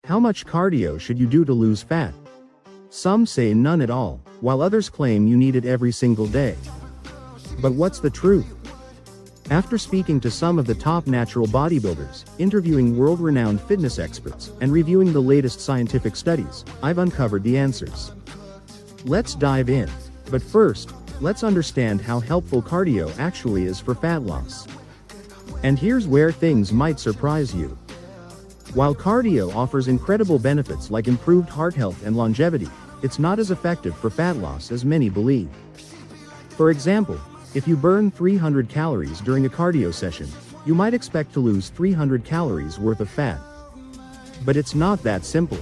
How much cardio should you do to lose fat? Some say none at all, while others claim you need it every single day. But what's the truth? After speaking to some of the top natural bodybuilders, interviewing world-renowned fitness experts, and reviewing the latest scientific studies, I've uncovered the answers. Let's dive in. But first, let's understand how helpful cardio actually is for fat loss. And here's where things might surprise you. While cardio offers incredible benefits like improved heart health and longevity, it's not as effective for fat loss as many believe. For example, if you burn 300 calories during a cardio session, you might expect to lose 300 calories worth of fat. But it's not that simple.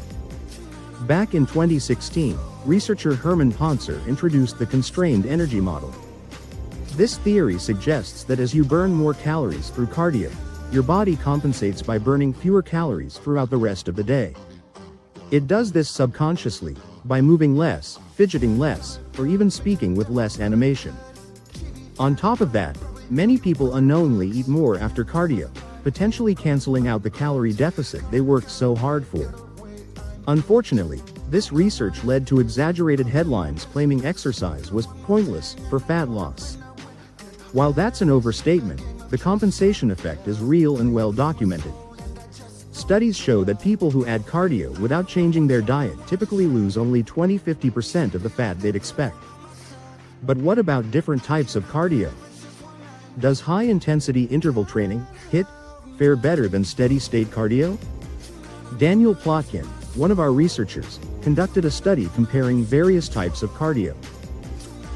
Back in 2016, researcher Herman Pontzer introduced the constrained energy model. This theory suggests that as you burn more calories through cardio, your body compensates by burning fewer calories throughout the rest of the day. It does this subconsciously, by moving less, fidgeting less, or even speaking with less animation. On top of that, many people unknowingly eat more after cardio, potentially canceling out the calorie deficit they worked so hard for. Unfortunately, this research led to exaggerated headlines claiming exercise was pointless for fat loss. While that's an overstatement, the compensation effect is real and well documented. Studies show that people who add cardio without changing their diet typically lose only 20–50% of the fat they'd expect. But what about different types of cardio? Does high-intensity interval training, HIIT, fare better than steady-state cardio? Daniel Plotkin, one of our researchers, conducted a study comparing various types of cardio.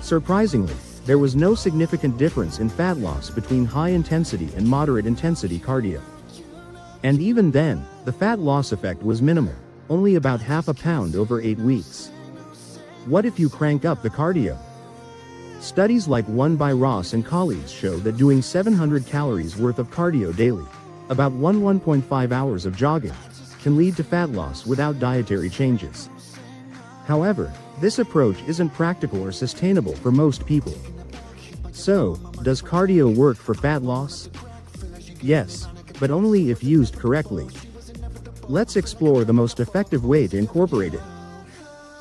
Surprisingly, there was no significant difference in fat loss between high-intensity and moderate-intensity cardio. And even then, the fat loss effect was minimal, only about half a pound over 8 weeks. What if you crank up the cardio? Studies like one by Ross and colleagues show that doing 700 calories worth of cardio daily, about 1.5 hours of jogging, can lead to fat loss without dietary changes. However, this approach isn't practical or sustainable for most people. So, does cardio work for fat loss? Yes, but only if used correctly. Let's explore the most effective way to incorporate it.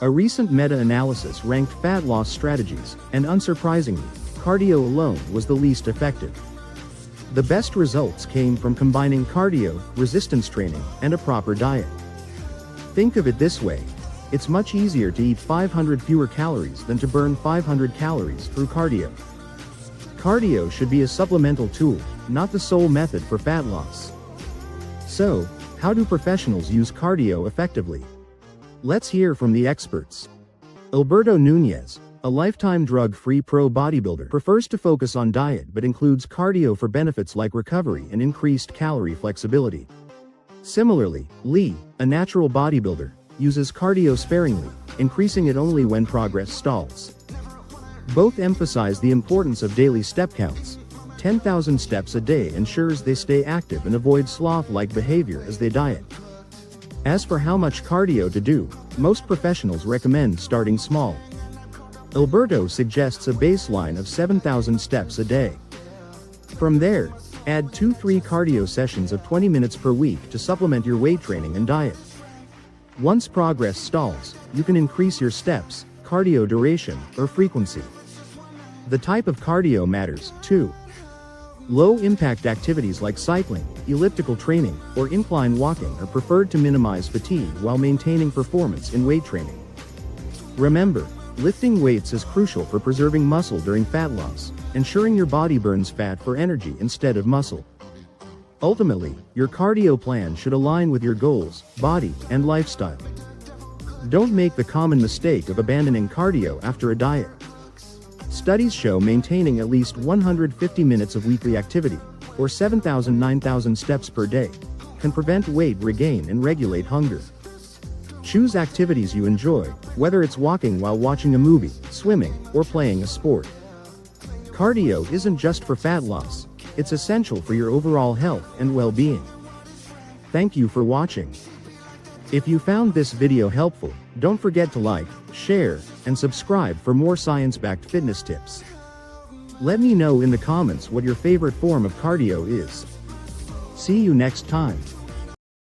A recent meta-analysis ranked fat loss strategies, and unsurprisingly, cardio alone was the least effective. The best results came from combining cardio, resistance training, and a proper diet. Think of it this way. It's much easier to eat 500 fewer calories than to burn 500 calories through cardio. Cardio should be a supplemental tool, not the sole method for fat loss. So, how do professionals use cardio effectively? Let's hear from the experts. Alberto Nunez, a lifetime drug-free pro bodybuilder, prefers to focus on diet but includes cardio for benefits like recovery and increased calorie flexibility. Similarly, Lee, a natural bodybuilder, uses cardio sparingly, increasing it only when progress stalls. Both emphasize the importance of daily step counts. 10,000 steps a day ensures they stay active and avoid sloth-like behavior as they diet. As for how much cardio to do, most professionals recommend starting small. Alberto suggests a baseline of 7,000 steps a day. From there, add 2–3 cardio sessions of 20 minutes per week to supplement your weight training and diet. Once progress stalls, you can increase your steps, cardio duration, or frequency. The type of cardio matters, too. Low-impact activities like cycling, elliptical training, or incline walking are preferred to minimize fatigue while maintaining performance in weight training. Remember, lifting weights is crucial for preserving muscle during fat loss, ensuring your body burns fat for energy instead of muscle. Ultimately, your cardio plan should align with your goals, body, and lifestyle. Don't make the common mistake of abandoning cardio after a diet. Studies show maintaining at least 150 minutes of weekly activity, or 7,000–9,000 steps per day, can prevent weight regain and regulate hunger. Choose activities you enjoy, whether it's walking while watching a movie, swimming, or playing a sport. Cardio isn't just for fat loss, it's essential for your overall health and well-being. Thank you for watching. If you found this video helpful, don't forget to like, share, and subscribe for more science-backed fitness tips. Let me know in the comments what your favorite form of cardio is. See you next time.